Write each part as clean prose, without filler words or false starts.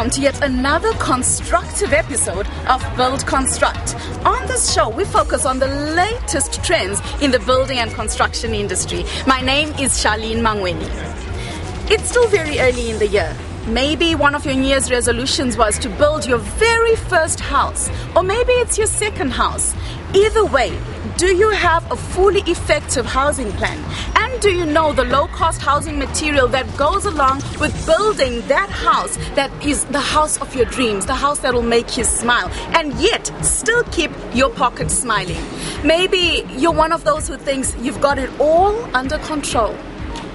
welcome to yet another constructive episode of Build Construct. On this show, we focus on the latest trends in the building and construction industry. My name is Charlene Mangweni. It's still very early in the year. Maybe one of your New Year's resolutions was to build your very first house, or maybe it's your second house. Either way, do you have a fully effective housing plan? And do you know the low-cost housing material that goes along with building that house that is the house of your dreams, the house that will make you smile, and yet still keep your pocket smiling? Maybe you're one of those who thinks you've got it all under control.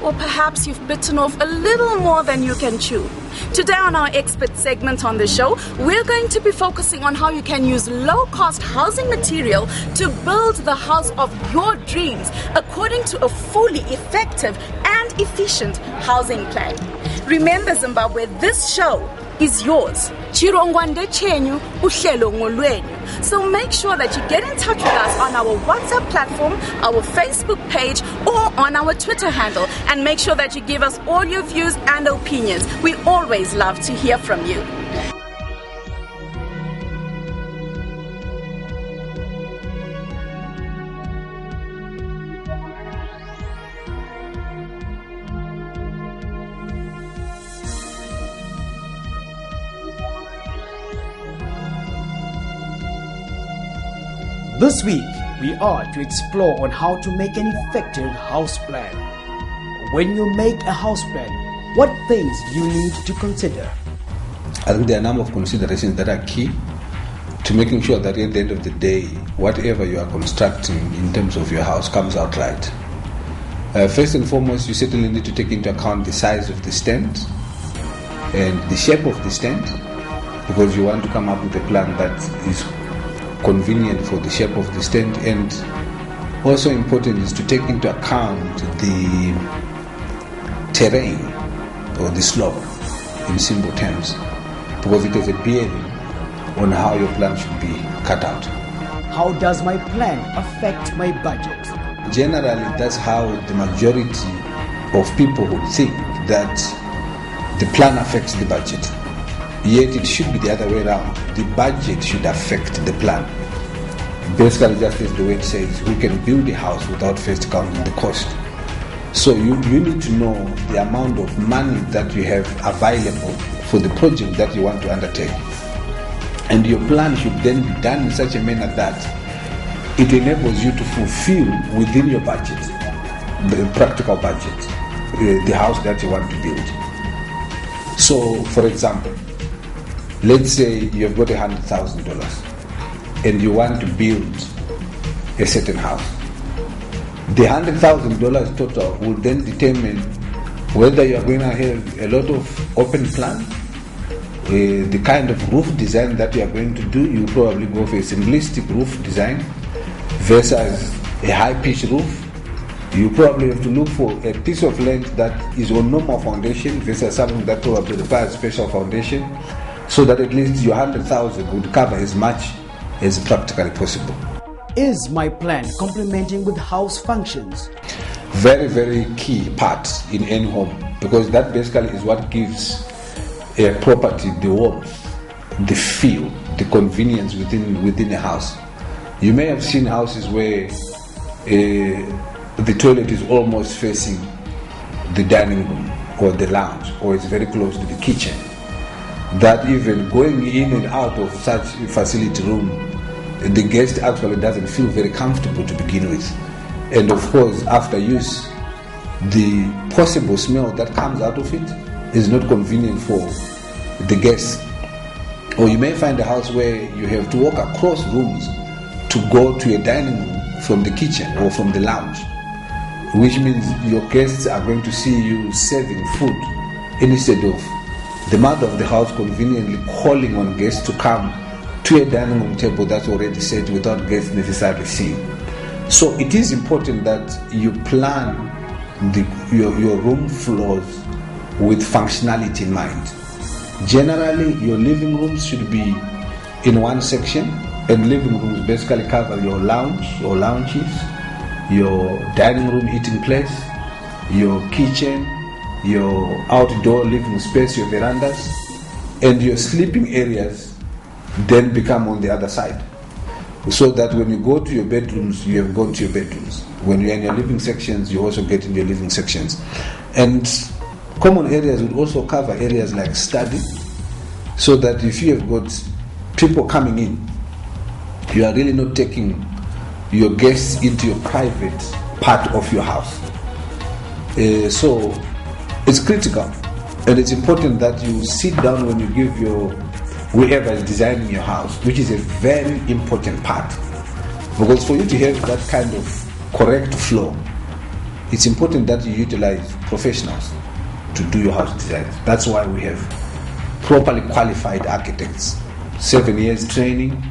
Or perhaps you've bitten off a little more than you can chew. Today on our expert segment on the show, we're going to be focusing on how you can use low-cost housing material to build the house of your dreams according to a fully effective and efficient housing plan. Remember, Zimbabwe, this show is yours. Chirongwande chenyu, uhlelo ngolwenyu. So make sure that you get in touch with us on our WhatsApp platform, our Facebook page, or on our Twitter handle. And make sure that you give us all your views and opinions. We always love to hear from you. This week, we are to explore on how to make an effective house plan. When you make a house plan, what things do you need to consider? I think there are a number of considerations that are key to making sure that at the end of the day, whatever you are constructing in terms of your house comes out right. First and foremost, you certainly need to take into account the size of the stand and the shape of the stand, because you want to come up with a plan that is convenient for the shape of the stand. And also important is to take into account the terrain or the slope in simple terms, because it has a bearing on how your plan should be cut out. How does my plan affect my budget? Generally, that's how the majority of people would think, that the plan affects the budget. Yet it should be the other way around. The budget should affect the plan. Basically, just as the word says, we can build a house without first counting the cost. So you need to know the amount of money that you have available for the project that you want to undertake. And your plan should then be done in such a manner that it enables you to fulfill within your budget, the practical budget, the house that you want to build. So, for example, let's say you've got $100,000 and you want to build a certain house. The $100,000 total will then determine whether you are going to have a lot of open plan, the kind of roof design that you are going to do. You probably go for a simplistic roof design versus a high-pitched roof. You probably have to look for a piece of land that is on normal foundation versus something that probably requires special foundation, so that at least your 100,000 would cover as much as practically possible. Is my plan complementing with house functions? Very, very key part in any home, because that basically is what gives a property the warmth, the feel, the convenience within a house. You may have seen houses where the toilet is almost facing the dining room or the lounge, or it's very close to the kitchen, that even going in and out of such a facility room, the guest actually doesn't feel very comfortable to begin with. And of course, after use, the possible smell that comes out of it is not convenient for the guests. Or you may find a house where you have to walk across rooms to go to a dining room from the kitchen or from the lounge, which means your guests are going to see you serving food instead of the mother of the house conveniently calling on guests to come to a dining room table that's already set without guests necessarily seeing. So it is important that you plan your room floors with functionality in mind. Generally, your living rooms should be in one section, and living rooms basically cover your lounge or lounges, your dining room eating place, your kitchen, your outdoor living space, your verandas, and your sleeping areas then become on the other side. So that when you go to your bedrooms, you have gone to your bedrooms. When you're in your living sections, you also get in your living sections. And common areas would also cover areas like study, so that if you have got people coming in, you are really not taking your guests into your private part of your house. So it's critical, and it's important that you sit down when you give whoever is designing your house, which is a very important part. Because for you to have that kind of correct flow, it's important that you utilize professionals to do your house design. That's why we have properly qualified architects. 7 years training,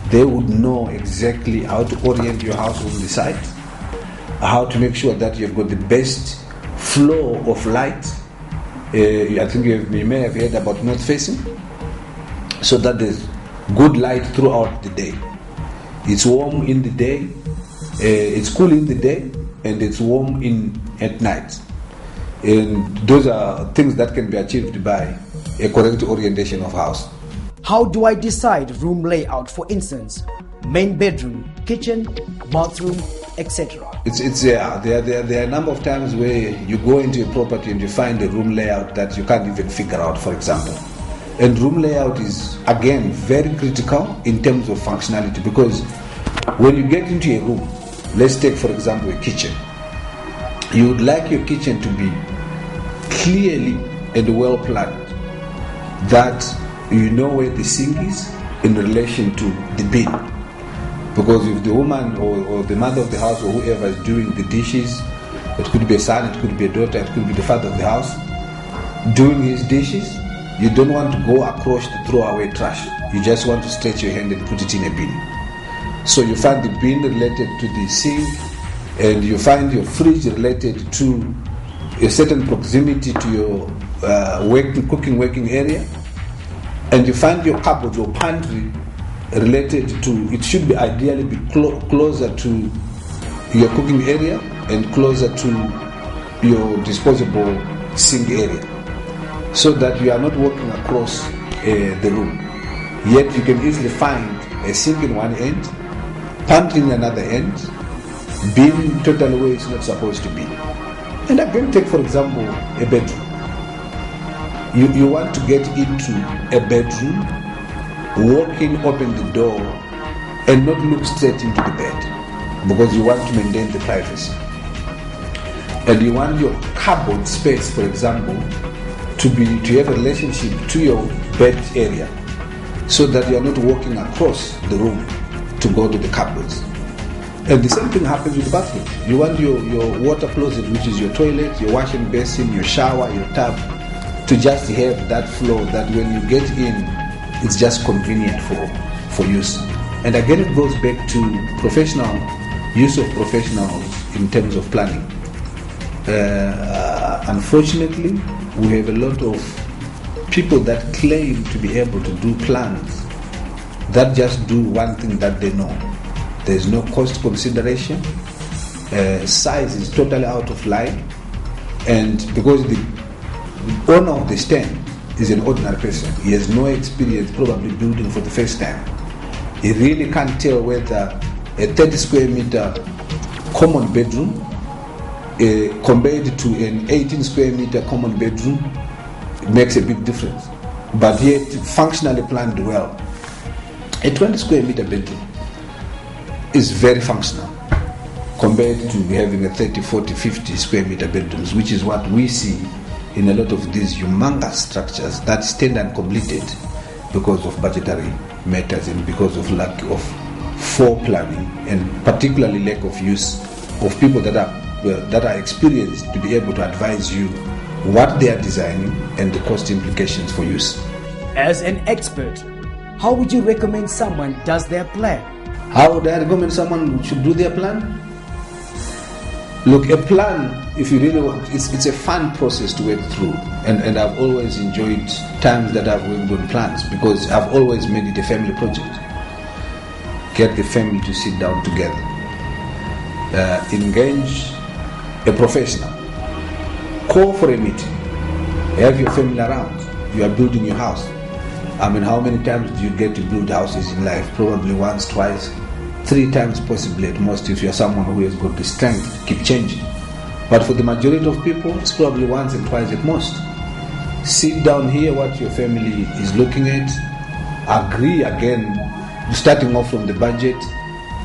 they would know exactly how to orient your house on the site, how to make sure that you've got the best flow of light. I think you may have heard about north facing, so that there's good light throughout the day. It's warm in the day, it's cool in the day, and it's warm at night. And those are things that can be achieved by a correct orientation of house. How do I decide room layout, for instance, main bedroom, kitchen, bathroom, etc.? There are a number of times where you go into a property and you find a room layout that you can't even figure out, for example. And room layout is, again, very critical in terms of functionality, because when you get into a room, let's take, for example, a kitchen. You would like your kitchen to be clearly and well planned, that you know where the sink is in relation to the bin. Because if the woman or the mother of the house or whoever is doing the dishes, it could be a son, it could be a daughter, it could be the father of the house, doing his dishes, you don't want to go across to throw away trash. You just want to stretch your hand and put it in a bin. So you find the bin related to the sink, and you find your fridge related to a certain proximity to your cooking working area, and you find your cupboard or pantry related to, it should be ideally be closer to your cooking area and closer to your disposable sink area, so that you are not walking across the room. Yet you can easily find a sink in one end, pantry in another end, bin totally where it's not supposed to be. And again, take for example a bedroom. You want to get into a bedroom, walk in, open the door, and not look straight into the bed, because you want to maintain the privacy. And you want your cupboard space, for example, to have a relationship to your bed area, so that you are not walking across the room to go to the cupboards. And the same thing happens with the bathroom. You want your water closet, which is your toilet, your washing basin, your shower, your tub, to just have that flow that when you get in, it's just convenient for use. And again, it goes back to use of professionals in terms of planning. Unfortunately, we have a lot of people that claim to be able to do plans that just do one thing that they know. There's no cost consideration. Size is totally out of line. And because the owner of the stand is an ordinary person, he has no experience probably building for the first time, he really can't tell whether a 30 square meter common bedroom compared to an 18 square meter common bedroom makes a big difference. But yet, functionally planned well, a 20 square meter bedroom is very functional compared to having a 30, 40, 50 square meter bedrooms, which is what we see in a lot of these humongous structures that stand uncompleted because of budgetary matters and because of lack of planning, and particularly lack of use of people that are experienced to be able to advise you what they are designing and the cost implications for use. As an expert, how would you recommend someone does their plan? How would I recommend someone should do their plan? Look, a plan, if you really want, it's a fun process to work through. And I've always enjoyed times that I've worked on plans, because I've always made it a family project. Get the family to sit down together. Engage a professional. Call for a meeting. Have your family around. You are building your house. I mean, how many times do you get to build houses in life? Probably once, twice, 3 times possibly at most, if you're someone who has got the strength to keep changing. But for the majority of people, it's probably once and twice at most. Sit down here, what your family is looking at, agree again, starting off from the budget,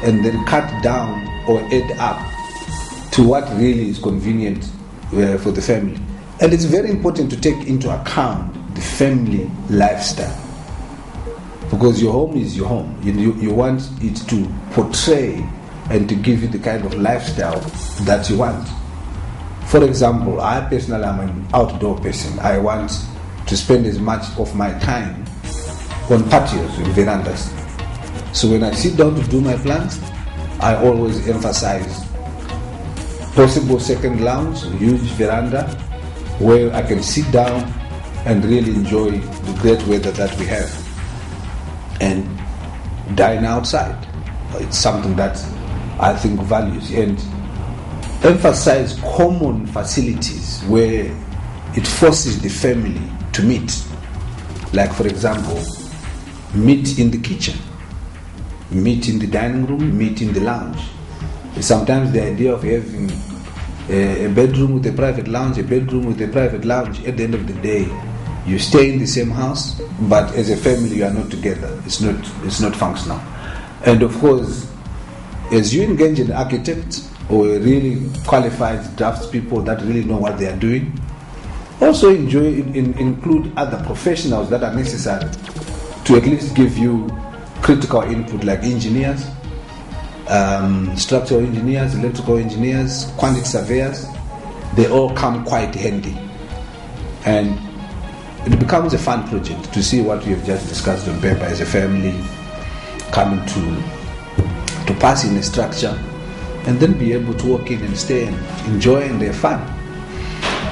and then cut down or add up to what really is convenient for the family. And it's very important to take into account the family lifestyle, because your home is your home. You want it to portray and to give you the kind of lifestyle that you want. For example, I personally am an outdoor person. I want to spend as much of my time on patios and verandas. So when I sit down to do my plans, I always emphasize possible second lounge, a huge veranda, where I can sit down and really enjoy the great weather that we have, and dine outside. It's something that I think values, and emphasize common facilities where it forces the family to meet. Like, for example, meet in the kitchen, meet in the dining room, meet in the lounge. Sometimes the idea of having a bedroom with a private lounge, a bedroom with a private lounge, at the end of the day, you stay in the same house, but as a family you are not together. It's not functional. And of course, as you engage an architect or a really qualified draftspeople that really know what they are doing, also include other professionals that are necessary to at least give you critical input, like engineers, structural engineers, electrical engineers, quantity surveyors. They all come quite handy, and it becomes a fun project to see what we have just discussed on paper as a family coming to pass in a structure, and then be able to walk in and stay and enjoy and have fun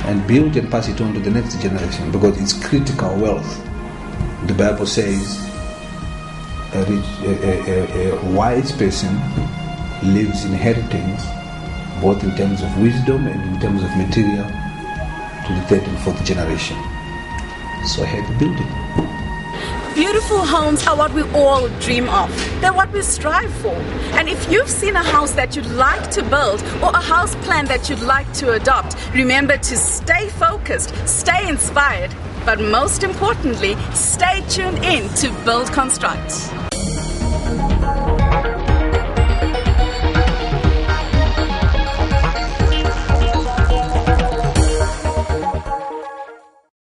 and build and pass it on to the next generation, because it's critical wealth. The Bible says a wise person leaves inheritance, both in terms of wisdom and in terms of material, to the third and fourth generation. So I had to build it. Beautiful homes are what we all dream of. They're what we strive for. And if you've seen a house that you'd like to build, or a house plan that you'd like to adopt, remember to stay focused, stay inspired, but most importantly, stay tuned in to Build Construct.